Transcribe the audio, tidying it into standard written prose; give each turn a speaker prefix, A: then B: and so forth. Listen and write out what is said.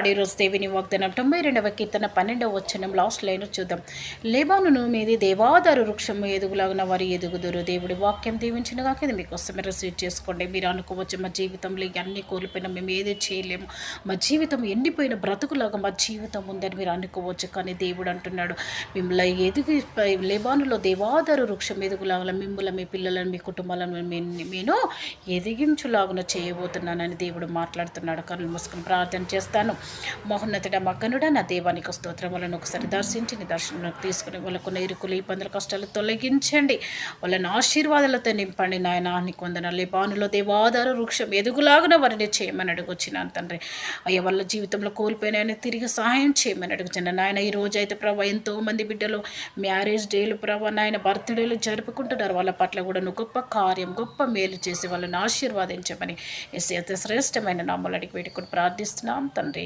A: ఈరోజు దేవుని వాగ్దానం 92వ కీర్తన 12వ వచనం లాస్ట్ లైన్ చూద్దాం. లెబానును మీది దేవాదారు వృక్షము ఎదుగులాగున వారు ఎదుగుదురు. దేవుడి వాక్యం దీవించినగా ఇది మీకోసమే రిసీవ్ చేసుకోండి. మీరు అనుకోవచ్చు, మా జీవితంలో అన్నీ కోల్పోయినా మేము ఏది చేయలేము, మా జీవితం ఎండిపోయిన బ్రతుకులాగా మా జీవితం ఉందని మీరు అనుకోవచ్చు. కానీ దేవుడు అంటున్నాడు, మిమ్మల్ని లెబానులో దేవాదారు వృక్షం ఎదుగులాగా మిమ్మల్ని, మీ పిల్లలను, మీ కుటుంబాలను నేను ఎదిగించులాగున చేయబోతున్నానని దేవుడు మాట్లాడుతున్నాడు. కళ్ళు మూసుకొని ప్రార్థన చేస్తాను. మహోన్నతుడ మగ్గనుడ నా దేవానికి స్తోత్రం. వాళ్ళని ఒకసారి దర్శించి నీ దర్శనంలోకి తీసుకుని వాళ్ళకున్న ఇరుకులు ఇబ్బందుల కష్టాలు తొలగించండి. వాళ్ళని ఆశీర్వాదాలతో నింపండి నాయన. నీకు వందనాలు. లెబానులో దేవాదారు వృక్షం ఎదుగులాగున వారిని చేయమని అడుగుచ్చినాను తండ్రి. అయ్యా, వాళ్ళ జీవితంలో కోల్పోయిన తిరిగి సహాయం చేయమని అడుగుతున్నాను నాయన. ఈ రోజు అయితే ప్రభావ ఎంతోమంది బిడ్డలు మ్యారేజ్ డేలు ప్రభావ నాయన బర్త్డేలు జరుపుకుంటున్నారు. వాళ్ళ పట్ల కూడా నువ్వు గొప్ప కార్యం, గొప్ప మేలు చేసి వాళ్ళని ఆశీర్వాదించమని యేసయ్య శ్రేష్టమైన నామములో అడిగి పెట్టుకుని ప్రార్థిస్తున్నాం తండ్రి.